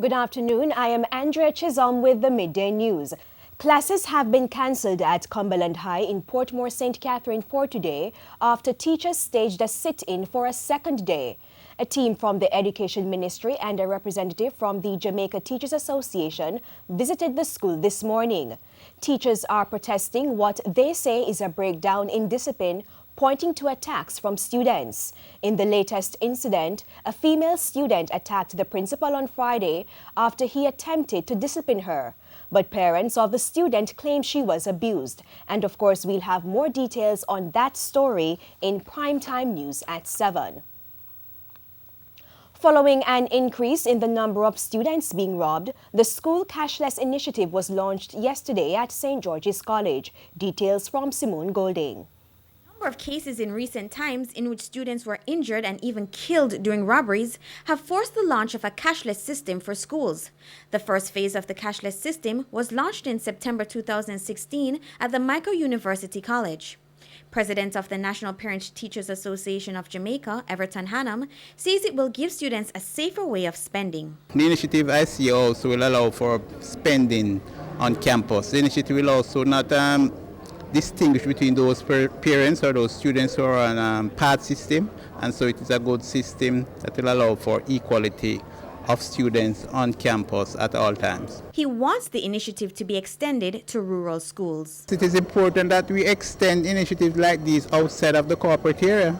Good afternoon. I am Andrea Chisholm with the Midday News. Classes have been cancelled at Cumberland High in Portmore St. Catherine for today after teachers staged a sit-in for a second day. A team from the Education Ministry and a representative from the Jamaica Teachers Association visited the school this morning. Teachers are protesting what they say is a breakdown in discipline, pointing to attacks from students. In the latest incident, a female student attacked the principal on Friday after he attempted to discipline her. But parents of the student claim she was abused. And of course, we'll have more details on that story in primetime news at 7. Following an increase in the number of students being robbed, the school cashless initiative was launched yesterday at St. George's College. Details from Simone Golding. A number of cases in recent times in which students were injured and even killed during robberies have forced the launch of a cashless system for schools. The first phase of the cashless system was launched in September 2016 at the Michael University College. President of the National Parent Teachers Association of Jamaica, Everton Hannam, says it will give students a safer way of spending. The initiative I see also will allow for spending on campus. The initiative will also not distinguish between those parents or those students who are on PAD system, and so it is a good system that will allow for equality of students on campus at all times. He wants the initiative to be extended to rural schools. It is important that we extend initiatives like these outside of the corporate area.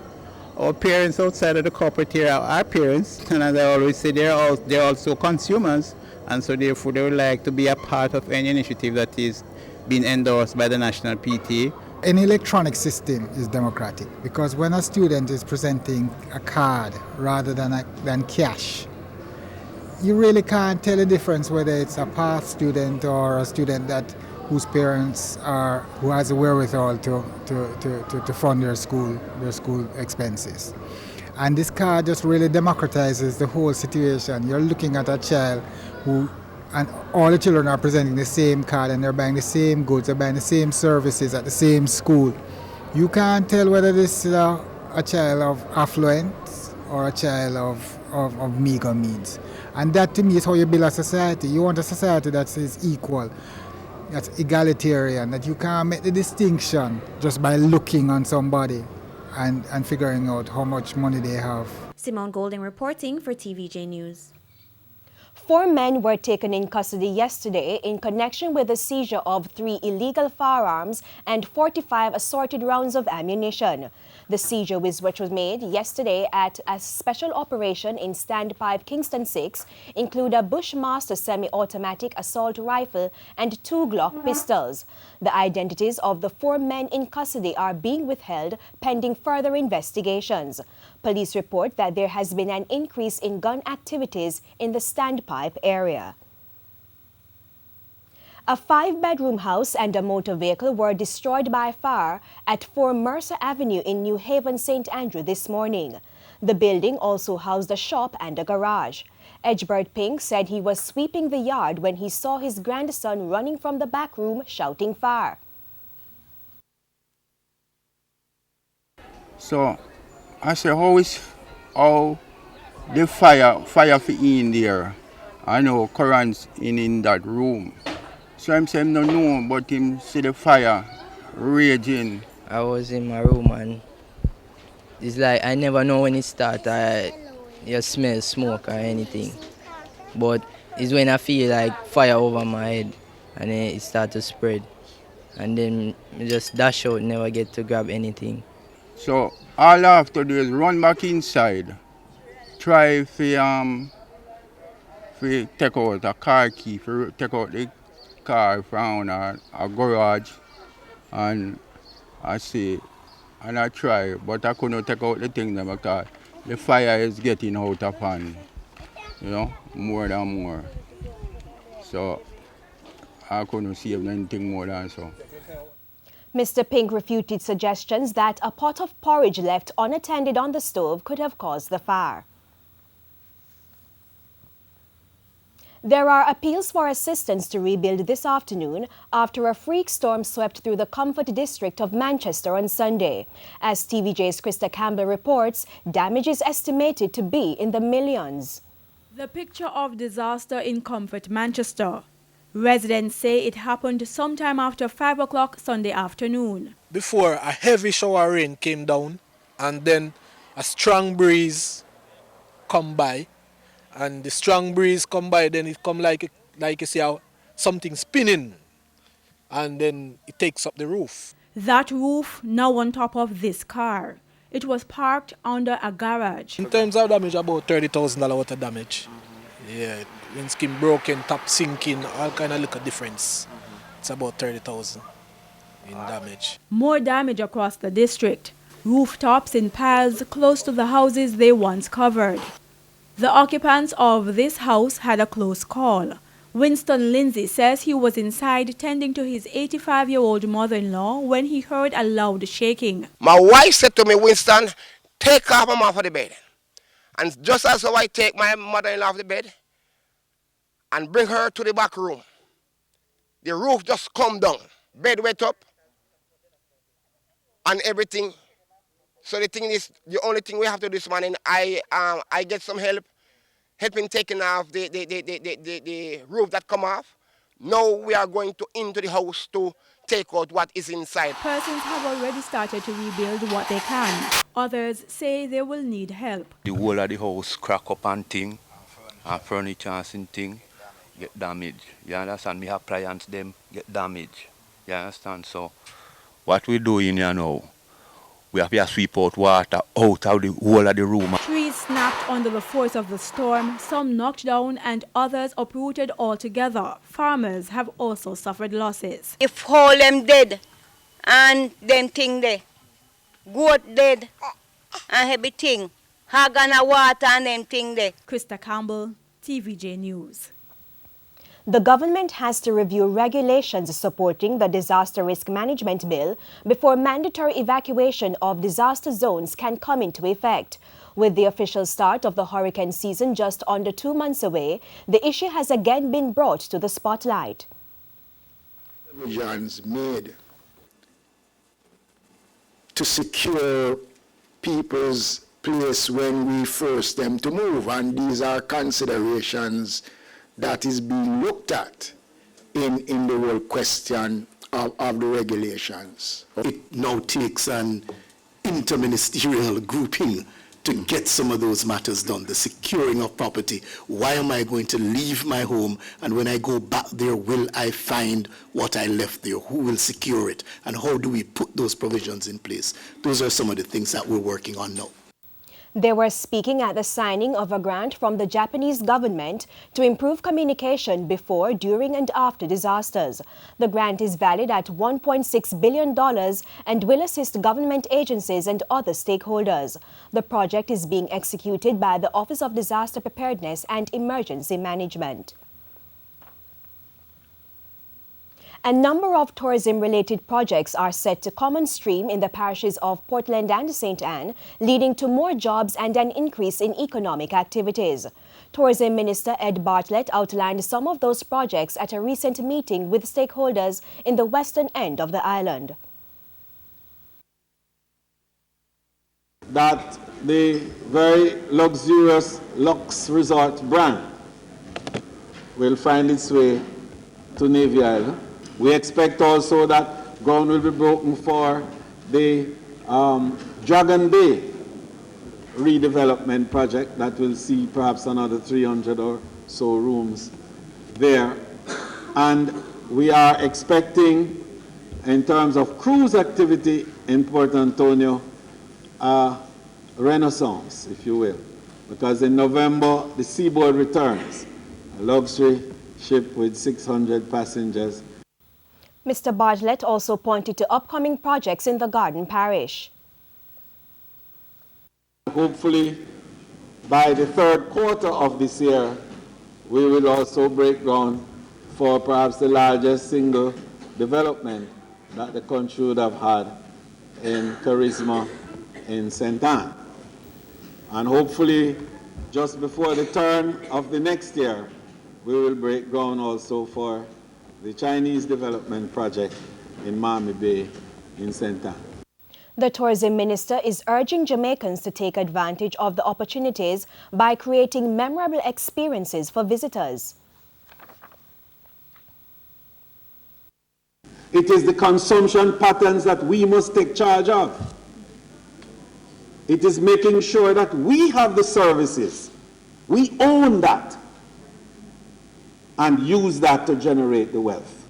Our parents outside of the corporate area are parents, and as I always say, they're also consumers, and so therefore they would like to be a part of any initiative that is being endorsed by the National PTA. An electronic system is democratic because when a student is presenting a card rather than cash, you really can't tell the difference whether it's a past student or a student whose parents who has the wherewithal to fund their school expenses. And this card just really democratizes the whole situation. You're looking at a child and all the children are presenting the same card and they're buying the same goods, they're buying the same services at the same school. You can't tell whether this is a child of affluence or a child of meager means. And that to me is how you build a society. You want a society that is equal, that's egalitarian, that you can't make the distinction just by looking on somebody and figuring out how much money they have. Simone Golding reporting for TVJ News. 4 men were taken in custody yesterday in connection with the seizure of 3 illegal firearms and 45 assorted rounds of ammunition. The seizure, which was made yesterday at a special operation in Standpipe Kingston 6, include a Bushmaster semi-automatic assault rifle and 2 Glock pistols. The identities of the 4 men in custody are being withheld pending further investigations. Police report that there has been an increase in gun activities in the Standpipe area. A 5-bedroom house and a motor vehicle were destroyed by fire at 4 Mercer Avenue in New Haven, St. Andrew this morning. The building also housed a shop and a garage. EGBERT Pink said he was sweeping the yard when he saw his grandson running from the back room shouting fire. So I say, how the fire for in there? I know currents in that room. So I'm saying no know, but him see the fire raging. I was in my room and it's like I never know when it starts. You smell smoke or anything. But it's when I feel like fire over my head and then it starts to spread. And then I just dash out, never get to grab anything. So all I have to do is run back inside, try to take out a car key, take out the car from a garage, and I try, but I couldn't take out the thing because the fire is getting out of hand, more and more. So I couldn't save anything more than so. Mr. Pink refuted suggestions that a pot of porridge left unattended on the stove could have caused the fire. There are appeals for assistance to rebuild this afternoon after a freak storm swept through the Comfort district of Manchester on Sunday. As TVJ's KRISTA reports, damage is estimated to be in the millions. The picture of disaster in Comfort, Manchester. Residents say it happened sometime after 5 o'clock Sunday afternoon. Before, a heavy shower rain came down and then a strong breeze come by. And the strong breeze come by, then it come like you see how something spinning. And then it takes up the roof. That roof now on top of this car. It was parked under a garage. In terms of damage, about $30,000 worth of damage. Yeah, windscreen broken, top sinking, all kind of little difference. It's about $30,000 in damage. More damage across the district. Rooftops in piles close to the houses they once covered. The occupants of this house had a close call. Winston LINDSAY says he was inside tending to his 85-year-old mother-in-law when he heard a loud shaking. My wife said to me, Winston, take her mom off of the bed. And just as I take my mother-in-law off the bed and bring her to the back room, the roof just come down. Bed went up and everything. So the thing is, the only thing we have to do this morning, I get some helping taking off the roof that come off. Now we are going into the house to take out what is inside. Persons have already started to rebuild what they can. Others say they will need help. The whole of the house crack up and thing, and furniture and thing get damaged. You understand? Me appliance them get damaged. You understand? So what we doing here now, we have to sweep out water out of the whole of the room. Trees snapped under the force of the storm, some knocked down and others uprooted altogether. Farmers have also suffered losses. If all them dead and them thing there, goat dead and everything, hog and water and them thing there. KRISTA Campbell, TVJ News. The government has to review regulations supporting the Disaster Risk Management Bill before mandatory evacuation of disaster zones can come into effect. With the official start of the hurricane season just under 2 months away, the issue has again been brought to the spotlight. Provisions made to secure people's place when we force them to move, and these are considerations that is being looked at in the whole question of the regulations. It now takes an interministerial grouping to get some of those matters done. The securing of property. Why am I going to leave my home, and when I go back there, will I find what I left there? Who will secure it? And how do we put those provisions in place? Those are some of the things that we're working on now. They were speaking at the signing of a grant from the Japanese government to improve communication before, during and after disasters. The grant is valued at $1.6 billion and will assist government agencies and other stakeholders. The project is being executed by the Office of Disaster Preparedness and Emergency Management. A number of tourism-related projects are set to come on stream in the parishes of Portland and St. Anne, leading to more jobs and an increase in economic activities. Tourism Minister Ed Bartlett outlined some of those projects at a recent meeting with stakeholders in the western end of the island. That the very luxurious Lux Resort brand will find its way to Navy Island. We expect also that ground will be broken for the Dragon Bay redevelopment project that will see perhaps another 300 or so rooms there. And we are expecting, in terms of cruise activity in Port Antonio, a renaissance, if you will, because in November the Seaboard returns, a luxury ship with 600 passengers. Mr. Bartlett also pointed to upcoming projects in the Garden Parish. Hopefully, by the third quarter of this year, we will also break ground for perhaps the largest single development that the country would have had in Charisma in St. Anne. And hopefully, just before the turn of the next year, we will break ground also for the Chinese development project in Miami Bay in St. Anne. The tourism minister is urging Jamaicans to take advantage of the opportunities by creating memorable experiences for visitors. It is the consumption patterns that we must take charge of. It is making sure that we have the services, we own that, and use that to generate the wealth.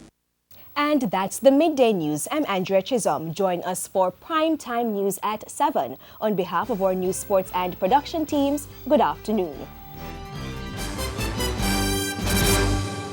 And that's the Midday News. I'm Andrea Chisholm. Join us for Primetime News at 7. On behalf of our news, sports and production teams, good afternoon.